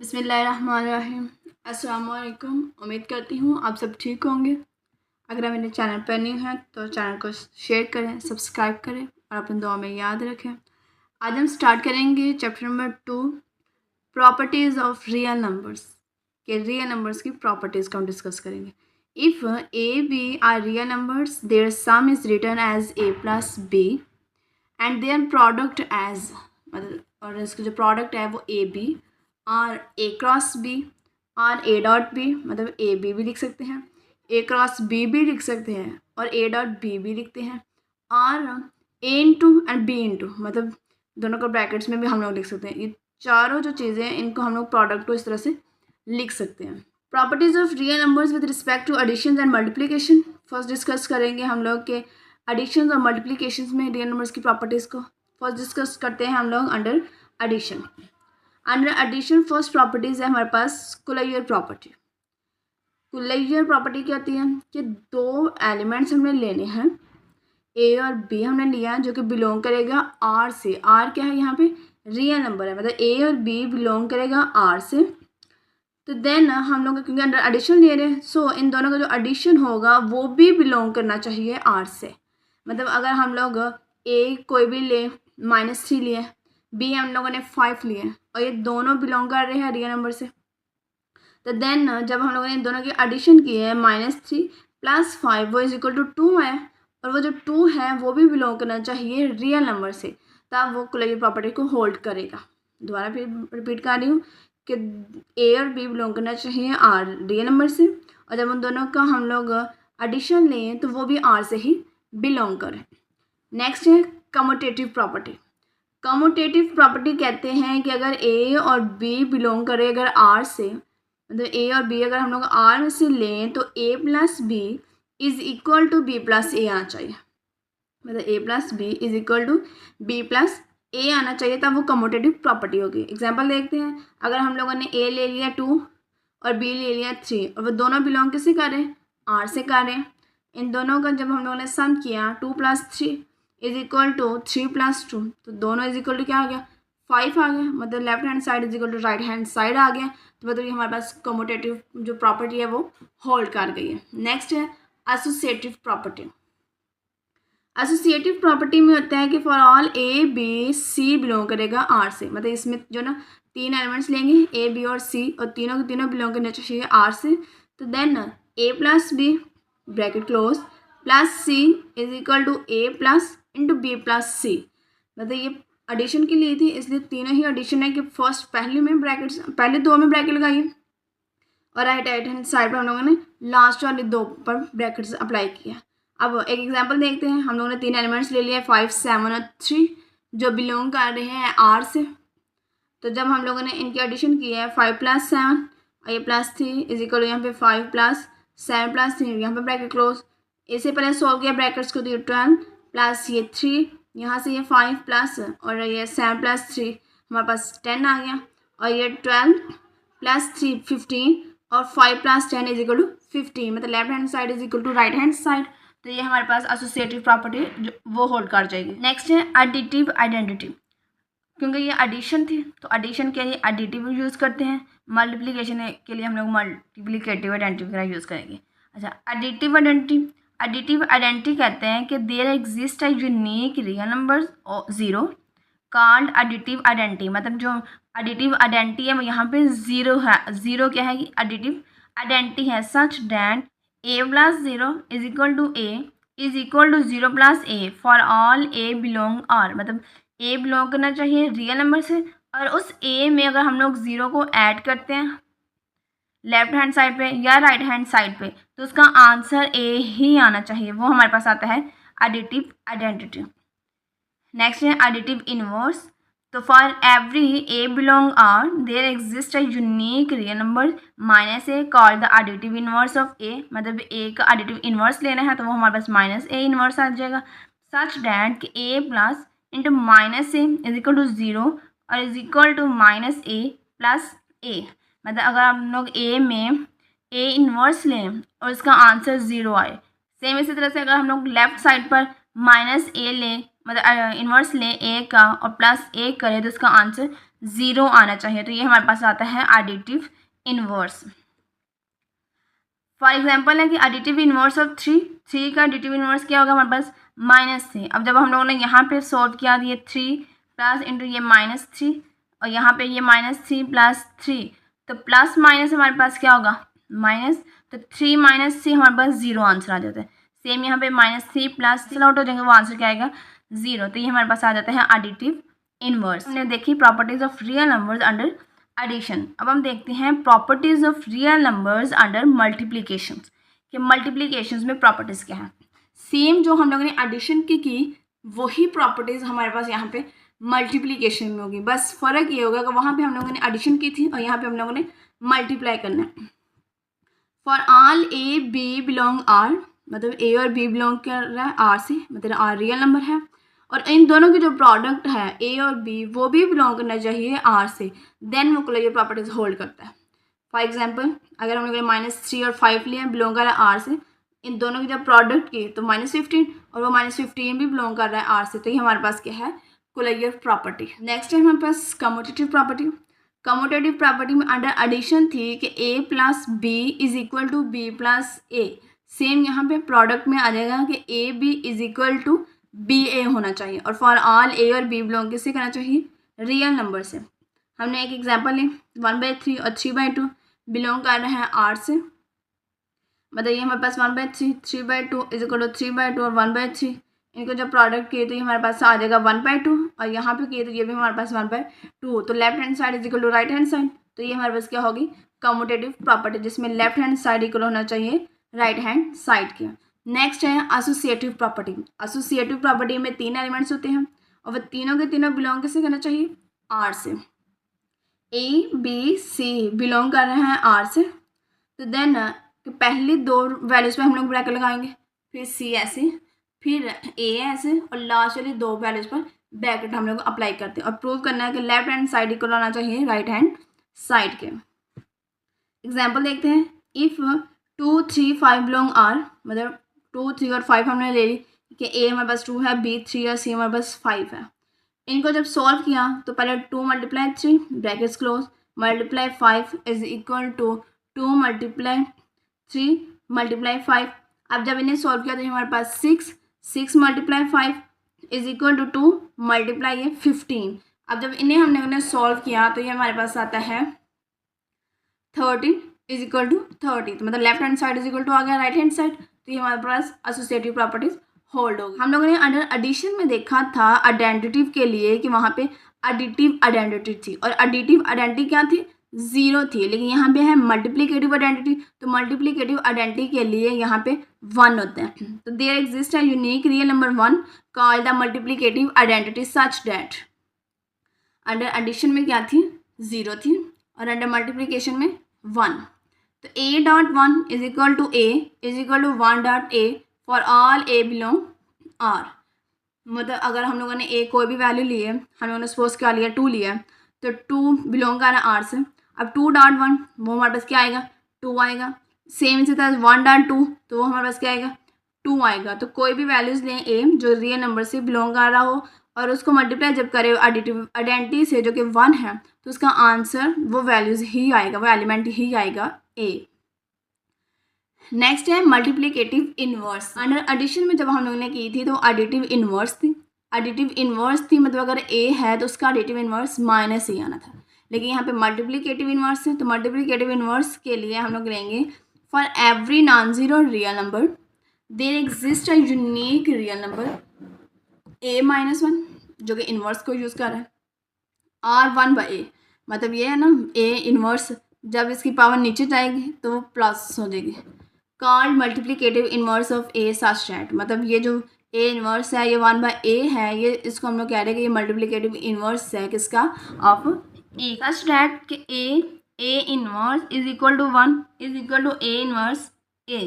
बिस्मिल्लाहिर्रहमानिर्रहीम। अस्सलाम वालेकुम। उम्मीद करती हूँ आप सब ठीक होंगे। अगर आप मेरे चैनल पर न्यू हैं तो चैनल को शेयर करें, सब्सक्राइब करें और अपनी दुआ में याद रखें। आज हम स्टार्ट करेंगे chapter number 2, properties of real numbers. के रियल नंबर्स की प्रॉपर्टीज़ को हम डिस्कस करेंगे। If a b are real numbers, their sum is written as a plus b and their product as, मतलब और इसका जो प्रोडक्ट है वो ए बी और ए क्रॉस बी और ए डॉट बी, मतलब ए बी भी लिख सकते हैं, ए क्रॉस बी भी लिख सकते हैं और ए डॉट बी भी लिखते हैं, और ए इंटू एंड बी इंटू, मतलब दोनों को ब्रैकेट्स में भी हम लोग लिख सकते हैं। ये चारों जो चीज़ें हैं इनको हम लोग प्रोडक्ट को इस तरह से लिख सकते हैं। Properties of real numbers with respect to addition and multiplication. First discuss करेंगे हम लोग के एडिशन और मल्टीप्लिकेशन में रियल नंबर्स की प्रॉपर्टीज़ को। फर्स्ट डिस्कस करते हैं हम लोग under addition. Under addition first properties है हमारे पास कुलैयर प्रॉपर्टी। कुलैयर प्रॉपर्टी क्या होती है कि दो एलिमेंट्स हमने लेने हैं, ए और बी हमने लिया जो कि बिलोंग करेगा आर से। आर क्या है यहाँ पे? रियल नंबर है, मतलब ए और बी बिलोंग करेगा आर से। तो देन हम लोग क्योंकि अंडर एडिशन ले रहे हैं, सो इन दोनों का जो एडिशन होगा वो भी बिलोंग करना चाहिए आर से। मतलब अगर हम लोग ए कोई भी ले -3 लिए, बी हम लोगों ने 5 लिए और ये दोनों बिलोंग कर रहे हैं रियल नंबर से, तो देन जब हम लोगों ने इन दोनों की एडिशन की है -3 + 5 वो = 2 है, और वो जो 2 है वो भी बिलोंग करना चाहिए रियल नंबर से, तब वो कुलैयर प्रॉपर्टी को होल्ड करेगा। दोबारा फिर रिपीट कर रही हूँ कि ए और बी बिलोंग करना चाहिए आर रियल नंबर से, और जब उन दोनों का हम लोग एडिशन लें तो वो भी आर से ही बिलोंग करें। नेक्स्ट है कम्यूटेटिव प्रॉपर्टी। कम्यूटेटिव प्रॉपर्टी कहते हैं कि अगर ए और बी बिलोंग करे अगर आर से, मतलब ए और बी अगर हम लोग आर में से लें तो a + b = b + a आना चाहिए, मतलब a + b = b + a आना चाहिए, तब वो कम्यूटेटिव प्रॉपर्टी होगी। एग्जांपल देखते हैं, अगर हम लोगों ने a ले लिया 2 और b ले लिया 3 और वो दोनों बिलोंग किससे कर रहे हैं? आर से कर रहे हैं। इन दोनों का जब हम लोगों ने सम किया 2 + 3 = 3 + 2, तो दोनों = क्या आ गया? 5 आ गया, मतलब left hand side = right hand side आ गया, तो मतलब ये हमारे पास कम्यूटेटिव जो प्रॉपर्टी है वो होल्ड कर गई है। नेक्स्ट है एसोसिएटिव प्रॉपर्टी। एसोसिएटिव प्रॉपर्टी में होता है कि for all A B C belong करेगा आर से, मतलब इसमें जो ना 3 एलिमेंट्स लेंगे ए बी और सी, और तीनों के तीनों बिलोंग करना चाहिए आर से, तो then a + b bracket close + c = a + b + c, मतलब ये एडिशन की ली थी इसलिए तीनों ही एडिशन है कि फर्स्ट पहले दो में ब्रैकेट लगाइए और राइट हैंड साइड पर हम लोगों ने लास्ट वाले 2 पर ब्रैकेट्स अप्लाई किया। अब एक एग्जांपल देखते हैं। हम लोगों ने 3 एलिमेंट्स ले लिए 5, 7 और 3 जो बिलोंग कर रहे हैं आर से, तो जब हम लोगों ने इनकी एडिशन की है 5 + 7 और ये +3 = यहाँ पे 5 + 7 + 3, यहाँ पे ब्रैकेट क्लोज। इससे पहले सॉल्व किया ब्रैकेट्स को, तो ये 12 प्लस ये 3, यहाँ से ये 5 प्लस और ये 7 + 3 हमारे पास 10 आ गया, और ये 12 + 3 15 और 5 + 10 = 15, मतलब left hand side = right hand side, तो ये हमारे पास एसोसिएटिव प्रॉपर्टी जो वो होल्ड कर जाएगी। नेक्स्ट है एडिटिव आइडेंटिटी। क्योंकि ये एडिशन थी तो एडिशन के लिए एडिटिव यूज़ करते हैं, मल्टीप्लिकेशन के लिए हम लोग मल्टीप्लिकेटिव आइडेंटिटी वगैरह यूज़ करेंगे। अच्छा, एडिटिव आइडेंटिटी कहते हैं कि there exist a unique real number 0 called additive identity, मतलब जो एडिटिव आइडेंटिटी है वो यहाँ पे 0 है। 0 क्या है कि एडिटिव आइडेंटिटी है, such that a + 0 = a = 0 + a for all a belong r, मतलब a बिलोंग करना चाहिए रियल नंबर से, और उस a में अगर हम लोग 0 को ऐड करते हैं लेफ्ट हैंड साइड पे या राइट हैंड साइड पे, तो उसका आंसर a ही आना चाहिए, वो हमारे पास आता है एडिटिव आइडेंटिटी। नेक्स्ट है एडिटिव इनवर्स। तो for every a belong r there exist a unique real number -a called the additive inverse of a, मतलब a का एडिटिव इनवर्स लेना है तो वो हमारे पास -a इनवर्स आ जाएगा, सच डैट कि a + -a = 0 और -a + a, मतलब अगर हम लोग a में a इनवर्स लें और इसका आंसर 0 आए, सेम इसी तरह से अगर हम लोग लेफ्ट साइड पर -a लें, मतलब इनवर्स लें a का और +a करें तो इसका आंसर ज़ीरो आना चाहिए। तो ये हमारे पास आता है एडिटिव इनवर्स। फॉर एग्जाम्पल है कि एडिटिव इनवर्स ऑफ थ्री का एडिटिव इनवर्स क्या होगा हमारे पास -3। अब जब हम लोगों ने यहाँ पे सॉल्व किया तो ये 3 प्लस इंटू ये -3 और यहाँ पे ये -3 प्लस 3, तो प्लस माइनस हमारे पास क्या होगा माइनस, तो 3 - 3 हमारे पास 0 आंसर आ जाता है। सेम यहाँ पे -3 प्लस आउट हो जाएंगे, वो आंसर क्या आएगा 0। तो ये हमारे पास आ जाता है एडिटिव इनवर्स। हमने देखी properties of real numbers under addition. अब हम देखते हैं properties of real numbers under multiplication कि मल्टीप्लिकेशन में प्रॉपर्टीज क्या है। सेम जो हम लोगों ने एडिशन की वही प्रॉपर्टीज हमारे पास यहाँ पे मल्टीप्लिकेशन में होगी, बस फर्क ये होगा कि वहाँ पे हम लोगों ने एडिशन की थी और यहाँ पे हम लोगों ने मल्टीप्लाई करना है। For all A b belong R, मतलब ए और बी बिलोंग कर रहा है आर से, मतलब आर रियल नंबर है और इन दोनों की जो प्रोडक्ट है ए और बी वो भी बिलोंग करना चाहिए आर से, देन वो कोई प्रॉपर्टीज होल्ड करता है। फॉर एग्जांपल अगर हम लोग ने -3 और 5 लिया बिलोंग कर रहा है आर से, इन दोनों की जब प्रोडक्ट की तो -15 और वो -15 भी बिलोंग कर रहा है आर से, तो ये हमारे पास क्या है कोलेयर प्रॉपर्टी। नेक्स्ट है हमारे पास कम्यूटेटिव प्रॉपर्टी। कम्यूटेटिव प्रॉपर्टी में अंडर एडिशन थी कि a plus B is equal to B plus A. Same यहाँ पे प्रोडक्ट में आ जाएगा कि A B is equal to B A होना चाहिए और फॉर ऑल ए और बी बिलोंग किससे करना चाहिए रियल नंबर से। हमने एक एग्जांपल ली 1/3 और 3/2 बिलोंग कर रहे हैं आर से, मतलब ये हमारे पास 1/3 3/2 इज इक्वल टू 3/2 और 1/3, इनको जब प्रोडक्ट किए तो ये हमारे पास आ जाएगा 1/2 और यहाँ पे किए तो ये भी हमारे पास 1/2, तो left hand side is equal to right hand side, तो ये हमारे पास क्या होगी कम्यूटेटिव प्रॉपर्टी जिसमें लेफ्ट हैंड साइड इक्वल होना चाहिए राइट हैंड साइड के। नेक्स्ट है एसोसिएटिव प्रॉपर्टी। एसोसिएटिव प्रॉपर्टी में 3 एलिमेंट्स होते हैं और वह तीनों के तीनों बिलोंग किससे करना चाहिए आर से। ए बी सी बिलोंग कर रहे हैं आर से, तो देन पहली 2 वैल्यूज पे हम लोग ब्रैकेट लगाएंगे, फिर सी ऐसे, फिर ए ऐसे और लास्ट वाली 2 वैल्यूज पर ब्रैकेट हम लोग अप्लाई करते हैं और प्रूव करना है कि लेफ्ट हैंड साइड इक्वल होना चाहिए राइट हैंड साइड के। एग्जाम्पल देखते हैं, इफ़ 2 3 5 बिलोंग आर, मतलब 2 3 और 5 हमने ले ली कि ए हमारे पास 2 है, बी 3 और सी हमारे पास 5 है। इनको जब सॉल्व किया तो पहले 2 × 3 brackets close multiply 5 is equal to 2 × 3 multiply 5। अब जब इन्हें सॉल्व किया तो हमारे पास 6 × 5 इज इक्वल टू 2 मल्टीप्लाई ये 15। अब जब इन्हें हमने सॉल्व किया तो ये हमारे पास आता है 30 इज इक्वल टू 30, तो मतलब left hand side is equal to आ गया राइट हैंड साइड, तो ये हमारे पास एसोसिएटिव प्रॉपर्टीज होल्ड होगी। हम लोगों ने अंडर एडिशन में देखा था आइडेंटिटी के लिए कि वहाँ पे एडिटिव आइडेंटिटी थी और एडिटिव आइडेंटिटी क्या थी 0 थी, लेकिन यहाँ पे है मल्टीप्लिकेटिव आइडेंटिटी, तो मल्टीप्लिकेटिव आइडेंटिटी के लिए यहाँ पे 1 होते हैं। तो there exist a unique real number 1 called the multiplicative identity such that. Under addition में क्या थी 0 थी और अंडर मल्टीप्लिकेशन में 1, तो a.1 is equal to a is equal to 1.a for all a belong r। मतलब अगर हम लोगों ने a कोई भी वैल्यू ली है, हम लोगों ने सपोज क्या लिया 2 लिया, तो 2 बिलोंग कर रहा है r से। अब 2.1 वो हमारे पास क्या आएगा 2 आएगा, सेम इसी तरह 1.2 तो वो हमारे पास क्या आएगा 2 आएगा। तो कोई भी वैल्यूज़ लें a जो रियल नंबर से बिलोंग कर रहा हो और उसको मल्टीप्लाई जब करे एडिटिव आइडेंटिटी से जो कि 1 है, तो उसका आंसर वो वैल्यूज़ ही आएगा, वो एलिमेंट ही आएगा a। नेक्स्ट है मल्टीप्लिकेटिव इनवर्स। अंडर एडिशन में जब हम लोगों ने की थी तो एडिटिव इनवर्स थी। एडिटिव इनवर्स थी मतलब अगर a है तो उसका एडिटिव इनवर्स -a आना था, लेकिन यहाँ पे मल्टीप्लिकेटिव इनवर्स है, तो मल्टीप्लिकेटिव इनवर्स के लिए हम लोग लेंगे for every non zero real number there exist a unique real number a-1 जो कि इनवर्स को यूज़ कर रहा है r1/a, मतलब ये है ना a इनवर्स जब इसकी पावर नीचे जाएगी तो वो प्लस हो जाएगी। Called multiplicative inverse of a such that, मतलब ये जो a इनवर्स है ये 1/a है, ये इसको हम लोग कह रहे हैं कि ये मल्टीप्लिकेटिव इनवर्स है किसका ऑफ a सच दैट कि a inverse is equal to 1 is equal to a inverse a,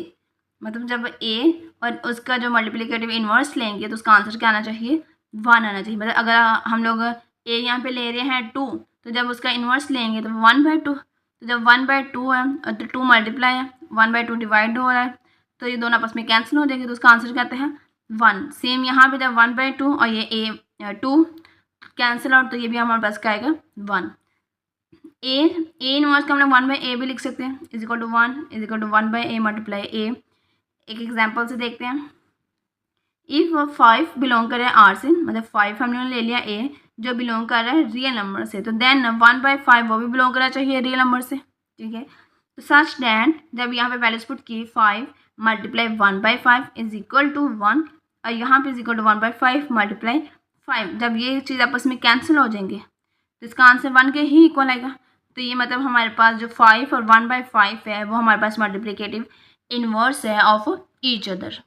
मतलब जब a और उसका जो मल्टीप्लिकेटिव इनवर्स लेंगे तो उसका आंसर क्या आना चाहिए 1 आना चाहिए। मतलब अगर हम लोग a यहाँ पे ले रहे हैं 2, तो जब उसका इनवर्स लेंगे तो 1/2, तो जब 1/2 है और तो 2 मल्टीप्लाई है 1/2 डिवाइड हो रहा है, तो ये दोनों आपस में कैंसिल हो जाएंगे, तो उसका आंसर कहते हैं 1। सेम यहाँ पे जब 1/2 और ये a 2, कैंसिल आउट, तो ये भी हमारे पास क्या आएगा 1। ए इनवर्स का हम लोग 1/a भी लिख सकते हैं, is equal to 1 is equal to 1/a multiply A. एक एग्जाम्पल से देखते हैं। इफ़ 5 बिलोंग कर रहा है आर से, मतलब 5 हमने ले लिया ए जो बिलोंग कर रहा है रियल नंबर से, तो देन 1/5 वो भी बिलोंग करना चाहिए रियल नंबर से, ठीक है। तो सच दैट जब यहाँ पे वैल्यूज पुट की 5 मल्टीप्लाई 1/5 इज इक्वल टू 1 और यहाँ पे इज इक्वल टू 1/5 मल्टीप्लाई 5, जब ये चीज़ आपस में कैंसिल हो जाएंगे तो इसका आंसर 1 के ही इक्वल आएगा। तो ये मतलब हमारे पास जो 5 और 1/5 है वो हमारे पास मल्टीप्लिकेटिव इनवर्स है ऑफ ईच अदर।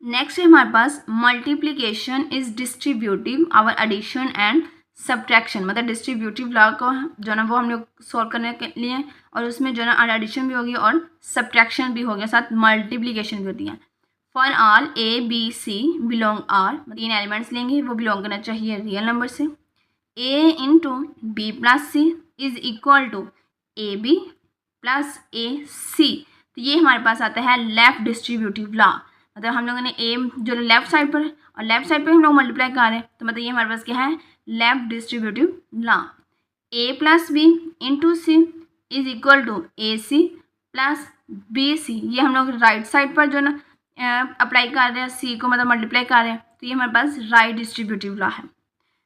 नेक्स्ट है हमारे पास multiplication is distributive over addition and subtraction, मतलब डिस्ट्रीब्यूटिव लॉ को जो ना वो हम लोग सॉल्व करने के लिए, और उसमें जो ना एडिशन भी होगी और सब्ट्रैक्शन भी हो गया, साथ मल्टीप्लिकेशन भी होती है। For all A B C belong R, 3 elements लेंगे वो बिलोंग करना चाहिए रियल नंबर से। A into B plus C is equal to A B plus A C, तो ये हमारे पास आता है लेफ्ट डिस्ट्रीब्यूटिव लॉ, मतलब हम लोगों ने ए जो लेफ्ट साइड पर और लेफ्ट साइड पे हम लोग मल्टीप्लाई कर रहे हैं, तो मतलब ये हमारे पास क्या है left distributive law. A plus b into c is equal to a c plus b c, ये हम लोग राइट साइड पर जो ना अप्लाई कर रहे हैं सी को, मतलब मल्टीप्लाई कर रहे हैं, तो ये हमारे पास राइट डिस्ट्रीब्यूटिव लॉ है।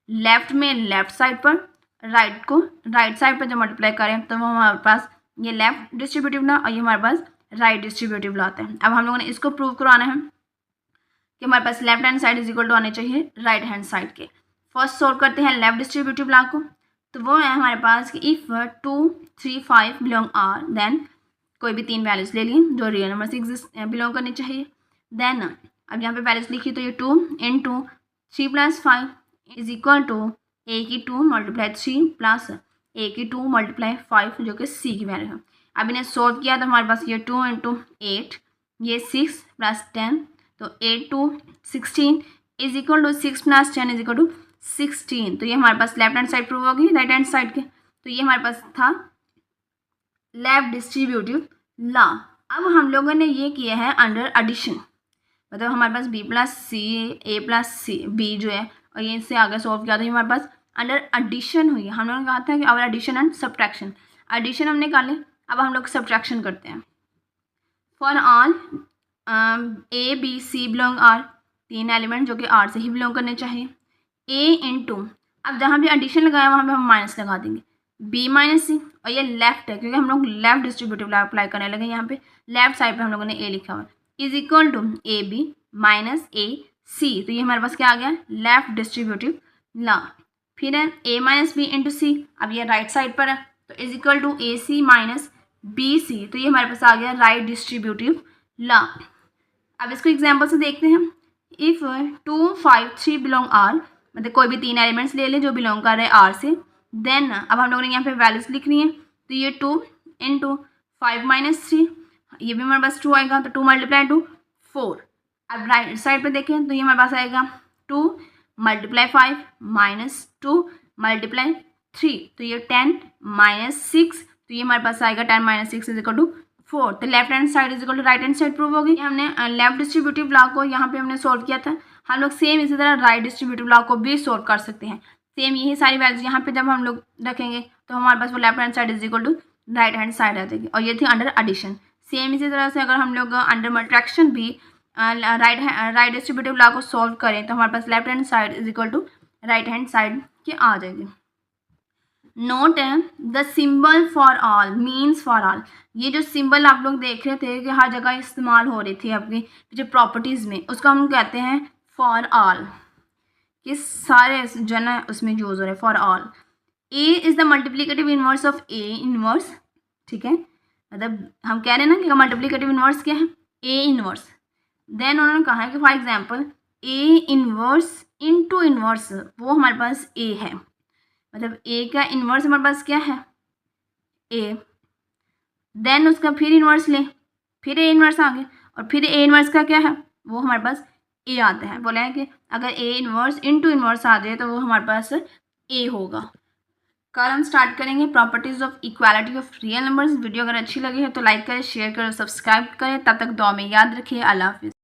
लेफ्ट में लेफ्ट साइड पर, राइट को राइट साइड पर जब मल्टीप्लाई करें तो वो हमारे पास ये लेफ्ट डिस्ट्रीब्यूटिव लॉ और ये हमारे पास राइट डिस्ट्रीब्यूटिव लॉ आता है। अब हम लोगों ने इसको प्रूव करवाना है कि हमारे पास left hand side is equal to आने चाहिए राइट हैंड साइड के। फर्स्ट सोल्व करते हैं लेफ्ट डिस्ट्रीब्यूटिव लॉ को, तो वो है हमारे पास कि इफ़ 2 3 5 बिलोंग आर, देन कोई भी 3 वैल्यूज ले लिए जो रियल नंबर से एग्जिस्ट बिलोंग करनी चाहिए। देन अब यहाँ पे वैल्यूज लिखी तो ये 2 into 3 plus 5 is equal to A की 2 मल्टीप्लाई 3 प्लस ए की 2 मल्टीप्लाई 5 जो कि सी की वैल्यू है। अब इन्हें सोल्व किया तो हमारे पास ये 2 इंटू 8 ये 6 प्लस 10, तो 8 to 16 is equal to 6 plus 10 is equal to 16, तो ये हमारे पास लेफ्ट हैंड साइड प्रूव होगी राइट हैंड साइड के, तो ये हमारे पास था लेफ्ट डिस्ट्रीब्यूटिव लॉ। अब हम लोगों ने ये किया है अंडर एडिशन, मतलब हमारे पास बी प्लस सी ए प्लस सी बी जो है और ये इससे आगे सॉल्व किया तो ये हमारे पास अंडर एडिशन हुई है। हम लोगों ने कहा था कि our addition and subtraction, addition हमने निकाले, अब हम लोग सब्ट्रैक्शन करते हैं। For all A B C belong R, 3 element जो कि आर से ही बिलोंग करने चाहिए। ए इंटू, अब जहाँ भी एडिशन लगाया वहाँ पे हम माइनस लगा देंगे, बी माइनस सी, और ये लेफ्ट है क्योंकि हम लोग लेफ्ट डिस्ट्रीब्यूटिव लॉ अप्लाई करने लगे, यहाँ पे लेफ्ट साइड पे हम लोगों ने ए लिखा हुआ है, is equal to A B minus A C, तो ये हमारे पास क्या आ गया लेफ्ट डिस्ट्रीब्यूटिव लॉ। फिर है a minus b into c, अब ये राइट साइड पर है तो is equal to a c minus b c, तो ये हमारे पास आ गया राइट डिस्ट्रीब्यूटिव लॉ। अब इसको एग्जाम्पल से देखते हैं। इफ़ 2 5 3 बिलोंग आर, मतलब कोई भी 3 एलिमेंट्स ले लें जो बिलोंग कर रहे हैं आर से, देन अब हम लोगों ने यहाँ पे वैल्यूज लिखनी है, तो ये 2 इंटू 5 माइनस 3, ये भी हमारे पास 2 आएगा, तो 2 मल्टीप्लाई 2 4। अब राइट साइड पे देखें तो ये हमारे पास आएगा 2 मल्टीप्लाई 5 माइनस 2 मल्टीप्लाई 3, तो ये 10 माइनस 6, तो ये हमारे पास आएगा 10 माइनस 6 इज इक्वल टू 4, तो left hand side is equal to right hand side prove होगी। हमने लेफ्ट डिस्ट्रीब्यूटिव लॉ को यहाँ पे हमने सोल्व किया था, हम लोग सेम इसी तरह राइट डिस्ट्रीब्यूटिव लॉ को भी सोल्व कर सकते हैं। सेम यही सारी वैल्यूज यहाँ पे जब हम लोग रखेंगे तो हमारे पास वो left hand side is equal to right hand side आ जाएगी, और ये थी अंडर एडिशन। सेम इसी तरह से अगर हम लोग अंडर मल्टीप्लिकेशन भी राइट डिस्ट्रीब्यूटिव लॉ को सॉल्व करें तो हमारे पास left hand side is equal to right hand side की आ जाएगी। नोट है the symbol for all means for all, ये जो सिंबल आप लोग देख रहे थे कि हर जगह इस्तेमाल हो रही थी अपनी जो प्रॉपर्टीज़ में, उसको हम कहते हैं फॉर ऑल, कि सारे जो है ना उसमें यूज़ हो रहे हैं for all. A is the multiplicative inverse of A inverse, ठीक है, मतलब हम कह रहे हैं ना कि मल्टीप्लिकेटिव इनवर्स क्या है ए इनवर्स। देन उन्होंने कहा है कि for example A inverse into inverse, वो हमारे पास ए है, मतलब ए का इन्वर्स हमारे पास क्या है ए, देन उसका फिर इन्वर्स ले, फिर ए इन्वर्स आ गया, और फिर ए इन्वर्स का क्या है वो हमारे पास ए आता है। बोला है कि अगर ए इन्वर्स इनटू इन्वर्स आ जाए तो वो हमारे पास ए होगा। कल हम स्टार्ट करेंगे properties of equality of real numbers. Video अगर अच्छी लगी है तो लाइक करें, शेयर करें, सब्सक्राइब करें। तब तक दुआ में याद रखिए। अल्लाह हाफिज़।